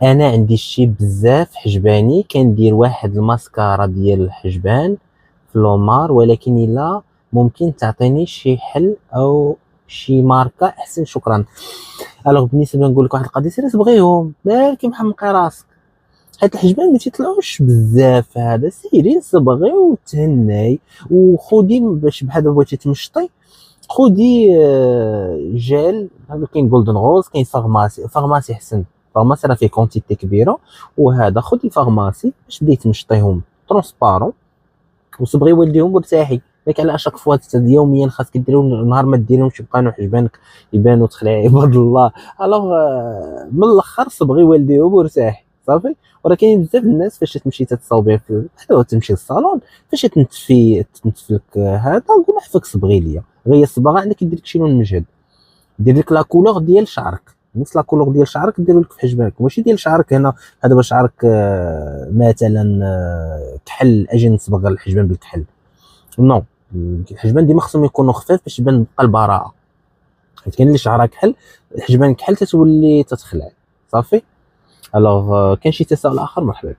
انا عندي شي بزاف حجباني، كندير واحد الماسكارا ديال الحجبان في لومار، ولكن الا ممكن تعطيني شي حل او شي ماركه احسن، شكرا. الوغ بالنسبه نقول لك واحد القضيه، سير صبغيهم مالك محمقي راسك، حيت الحجبان ما تيطلعوش بزاف، هذا سيري صبغي وتهناي. وخدي باش بحال دابا بغيتي تمشطي، خدي جيل هذا، كاين جولدن روز، كاين فارماسي، فارماسي حسن، فارماسي راه فيه كونتيتي كبيره. وهذا خدي فارماسي باش بديت تمشطيهم ترونسبارون، وصبغي والديهم وارتاحي. ياك على اشاك فوا يوميا خاصك ديرهم، نهار ما ديرهمش يبقاو حجبانك يبانوا تخلع عباد الله. الوغ من الاخر صبغي والديهم وارتاحي صافي. وراه كاين بزاف الناس فاش تمشي تتصاوبي في حتى تمشي للصالون، فاش تنتف لك هذا، قول عفاك صبغي ليا، غير الصباغه عندك يدير لك شي لون مجهد، دير لك لا كولور ديال شعرك، نفس لا كولور ديال شعرك ديروا لك في حجبانك، ماشي ديال شعرك هنا. هذا باش شعرك مثلا كحل، اجي نصبغ الحجبان بالكحل، نو. الحجبان ديما خصهم يكونوا خفاف باش يبان بقى البراءه، حيت كاين اللي شعرها كحل، الحجبان كحل تتولي تتخلع صافي. الوغ كاين شي تساؤل اخر؟ مرحبا بك.